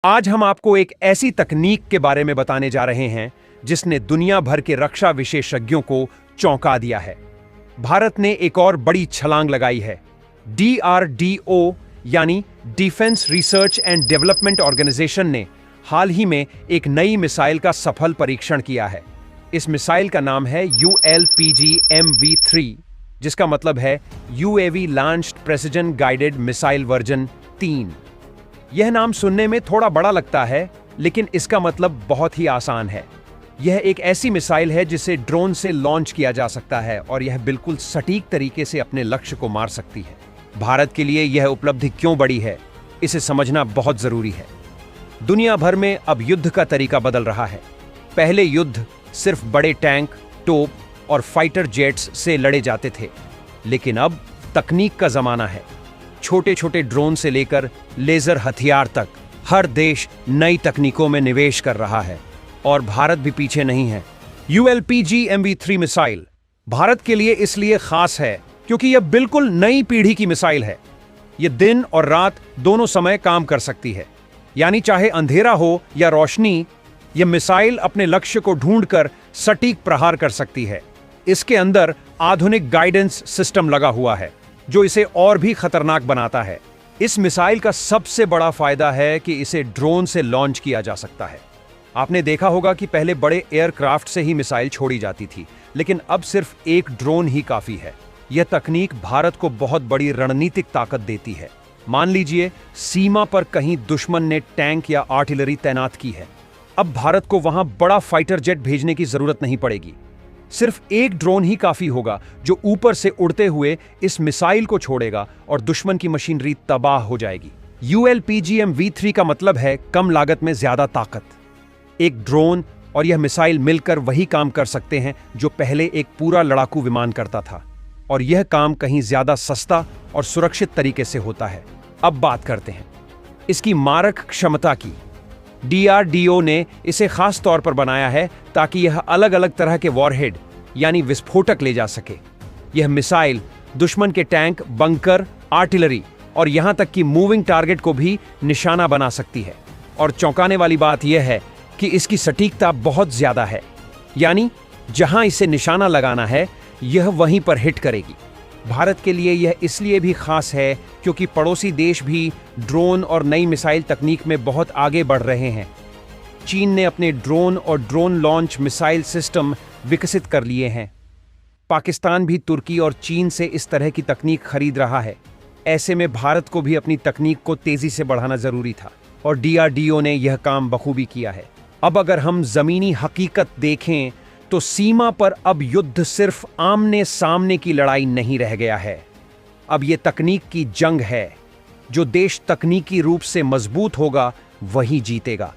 आज हम आपको एक ऐसी तकनीक के बारे में बताने जा रहे हैं जिसने दुनिया भर के रक्षा विशेषज्ञों को चौंका दिया है। भारत ने एक और बड़ी छलांग लगाई है। DRDO यानी defence research and development organisation ने हाल ही में एक नई मिसाइल का सफल परीक्षण किया है। इस मिसाइल का नाम है ULPG-MV3, जिसका मतलब है UAV launched precision guided missile version 3। यह नाम सुनने में थोड़ा बड़ा लगता है, लेकिन इसका मतलब बहुत ही आसान है। यह एक ऐसी मिसाइल है जिसे ड्रोन से लॉन्च किया जा सकता है और यह बिल्कुल सटीक तरीके से अपने लक्ष्य को मार सकती है। भारत के लिए यह उपलब्धि क्यों बड़ी है, इसे समझना बहुत जरूरी है। दुनिया भर में अब युद्ध का तरीका बदल रहा है। पहले युद्ध सिर्फ बड़े टैंक, तोप और फाइटर जेट्स से लड़े जाते थे, लेकिन अब तकनीक का जमाना है। छोटे छोटे ड्रोन से लेकर लेजर हथियार तक हर देश नई तकनीकों में निवेश कर रहा है और भारत भी पीछे नहीं है। ULPG-MV3 मिसाइल भारत के लिए इसलिए खास है क्योंकि यह बिल्कुल नई पीढ़ी की मिसाइल है। यह दिन और रात दोनों समय काम कर सकती है, यानी चाहे अंधेरा हो या रोशनी, यह मिसाइल अपने लक्ष्य को ढूंढकर सटीक प्रहार कर सकती है। इसके अंदर आधुनिक गाइडेंस सिस्टम लगा हुआ है जो इसे और भी खतरनाक बनाता है। इस मिसाइल का सबसे बड़ा फायदा है कि इसे ड्रोन से लॉन्च किया जा सकता है। आपने देखा होगा कि पहले बड़े एयरक्राफ्ट से ही मिसाइल छोड़ी जाती थी, लेकिन अब सिर्फ एक ड्रोन ही काफी है। यह तकनीक भारत को बहुत बड़ी रणनीतिक ताकत देती है। मान लीजिए सीमा पर कहीं दुश्मन ने टैंक या आर्टिलरी तैनात की है, अब भारत को वहां बड़ा फाइटर जेट भेजने की जरूरत नहीं पड़ेगी। सिर्फ एक ड्रोन ही काफी होगा जो ऊपर से उड़ते हुए इस मिसाइल को छोड़ेगा और दुश्मन की मशीनरी तबाह हो जाएगी। ULPG-MV3 का मतलब है कम लागत में ज्यादा ताकत। एक ड्रोन और यह मिसाइल मिलकर वही काम कर सकते हैं जो पहले एक पूरा लड़ाकू विमान करता था, और यह काम कहीं ज्यादा सस्ता और सुरक्षित तरीके से होता है। अब बात करते हैं इसकी मारक क्षमता की। DRDO ने इसे खास तौर पर बनाया है ताकि यह अलग अलग तरह के वॉरहेड यानी विस्फोटक ले जा सके। यह मिसाइल दुश्मन के टैंक, बंकर, आर्टिलरी और यहां तक कि मूविंग टारगेट को भी निशाना बना सकती है। और चौंकाने वाली बात यह है कि इसकी सटीकता बहुत ज्यादा है, यानी जहां इसे निशाना लगाना है यह वहीं पर हिट करेगी। भारत के लिए यह इसलिए भी खास है क्योंकि पड़ोसी देश भी ड्रोन और नई मिसाइल तकनीक में बहुत आगे बढ़ रहे हैं। चीन ने अपने ड्रोन और ड्रोन लॉन्च मिसाइल सिस्टम विकसित कर लिए हैं। पाकिस्तान भी तुर्की और चीन से इस तरह की तकनीक खरीद रहा है। ऐसे में भारत को भी अपनी तकनीक को तेजी से बढ़ाना जरूरी था, और DRDO ने यह काम बखूबी किया है। अब अगर हम जमीनी हकीकत देखें तो सीमा पर अब युद्ध सिर्फ आमने सामने की लड़ाई नहीं रह गया है। अब यह तकनीक की जंग है। जो देश तकनीकी रूप से मजबूत होगा वही जीतेगा,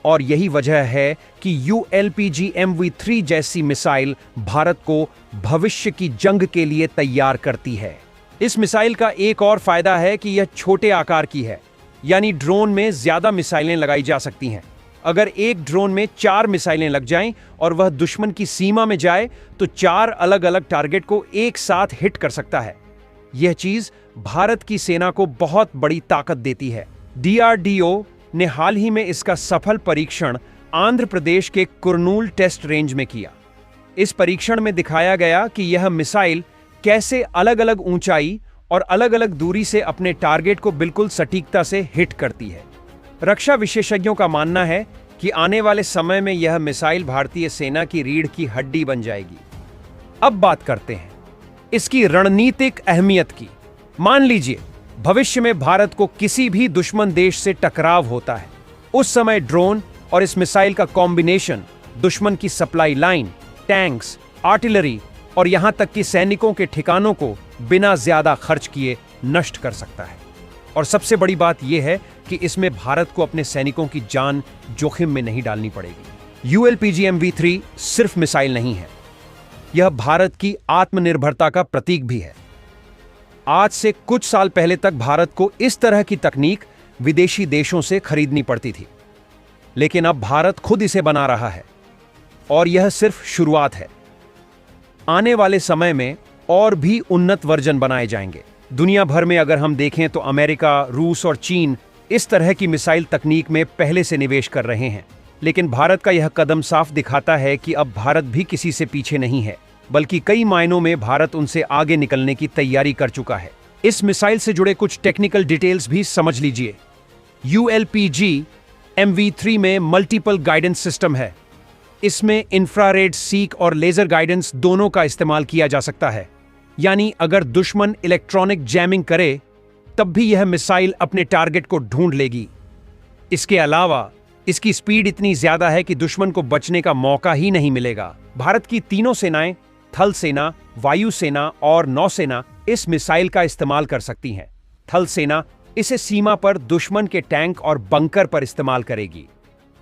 और यही वजह है कि ULPG-MV3 जैसी मिसाइल भारत को भविष्य की जंग के लिए तैयार करती है। इस मिसाइल का एक और फायदा है कि यह छोटे आकार की है, यानी ड्रोन में ज्यादा मिसाइलें लगाई जा सकती हैं। अगर एक ड्रोन में 4 मिसाइलें लग जाएं और वह दुश्मन की सीमा में जाए तो 4 अलग अलग टारगेट को एक साथ हिट कर सकता है। यह चीज भारत की सेना को बहुत बड़ी ताकत देती है। DRDO ने हाल ही में इसका सफल परीक्षण आंध्र प्रदेश के कुर्नूल टेस्ट रेंज में किया। इस परीक्षण में दिखाया गया कि यह मिसाइल कैसे अलग अलग ऊंचाई और अलग अलग दूरी से अपने टारगेट को बिल्कुल सटीकता से हिट करती है। रक्षा विशेषज्ञों का मानना है कि आने वाले समय में यह मिसाइल भारतीय सेना की रीढ़ की हड्डी बन जाएगी। अब बात करते हैं इसकी रणनीतिक अहमियत की। मान लीजिए भविष्य में भारत को किसी भी दुश्मन देश से टकराव होता है, उस समय ड्रोन और इस मिसाइल का कॉम्बिनेशन दुश्मन की सप्लाई लाइन, टैंक्स, आर्टिलरी और यहां तक कि सैनिकों के ठिकानों को बिना ज्यादा खर्च किए नष्ट कर सकता है। और सबसे बड़ी बात यह है कि इसमें भारत को अपने सैनिकों की जान जोखिम में नहीं डालनी पड़ेगी। ULPG-MV3 सिर्फ मिसाइल नहीं है, यह भारत की आत्मनिर्भरता का प्रतीक भी है। आज से कुछ साल पहले तक भारत को इस तरह की तकनीक विदेशी देशों से खरीदनी पड़ती थी, लेकिन अब भारत खुद इसे बना रहा है, और यह सिर्फ शुरुआत है। आने वाले समय में और भी उन्नत वर्जन बनाए जाएंगे। दुनिया भर में अगर हम देखें तो अमेरिका, रूस और चीन इस तरह की मिसाइल तकनीक में पहले से निवेश कर रहे हैं। लेकिन भारत का यह कदम साफ दिखाता है कि अब भारत भी किसी से पीछे नहीं है, बल्कि कई मायनों में भारत उनसे आगे निकलने की तैयारी कर चुका है। इस मिसाइल से जुड़े कुछ टेक्निकल डिटेल्स भी समझ लीजिए। ULPG MV3 में मल्टीपल गाइडेंस सिस्टम है। इसमें इंफ्रारेड सीक और लेजर गाइडेंस दोनों का इस्तेमाल किया जा सकता है। यानी अगर दुश्मन इलेक्ट्रॉनिक जैमिंग करे तब भी यह मिसाइल अपने टारगेट को ढूंढ लेगी। इसके अलावा इसकी स्पीड इतनी ज्यादा है कि दुश्मन को बचने का मौका ही नहीं मिलेगा। भारत की तीनों सेनाएं, थल सेना, वायु सेना और नौसेना, इस मिसाइल का इस्तेमाल कर सकती हैं। थल सेना इसे सीमा पर दुश्मन के टैंक और बंकर पर इस्तेमाल करेगी।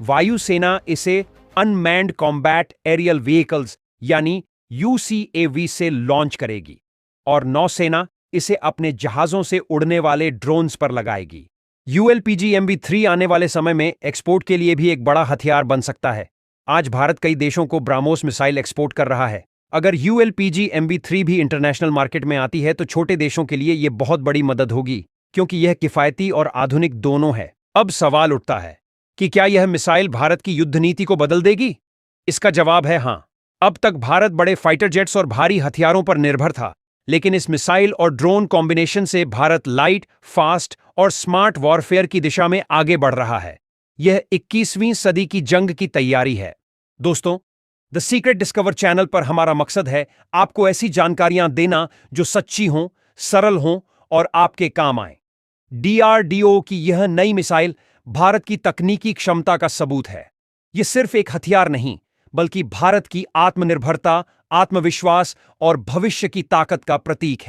वायु सेना इसे अनमैन्ड कॉम्बैट एरियल व्हीकल्स यानी UCAV से लॉन्च करेगी और नौसेना इसे अपने जहाजों से उड़ने वाले ड्रोन्स पर लगाएगी। ULPG MV3 आने वाले समय में एक्सपोर्ट के लिए भी एक बड़ा हथियार बन सकता है। आज भारत कई देशों को ब्राह्मोस मिसाइल एक्सपोर्ट कर रहा है। अगर ULPG MV3 भी इंटरनेशनल मार्केट में आती है तो छोटे देशों के लिए यह बहुत बड़ी मदद होगी, क्योंकि यह किफायती और आधुनिक दोनों है। अब सवाल उठता है कि क्या यह मिसाइल भारत की युद्ध नीति को बदल देगी? इसका जवाब है हाँ। अब तक भारत बड़े फाइटर जेट्स और भारी हथियारों पर निर्भर था, लेकिन इस मिसाइल और ड्रोन कॉम्बिनेशन से भारत लाइट, फास्ट और स्मार्ट वॉरफेयर की दिशा में आगे बढ़ रहा है। यह 21वीं सदी की जंग की तैयारी है। दोस्तों, द सीक्रेट डिस्कवर चैनल पर हमारा मकसद है आपको ऐसी जानकारियां देना जो सच्ची हों, सरल हों और आपके काम आए। DRDO की यह नई मिसाइल भारत की तकनीकी क्षमता का सबूत है। यह सिर्फ एक हथियार नहीं, बल्कि भारत की आत्मनिर्भरता, आत्मविश्वास और भविष्य की ताकत का प्रतीक है।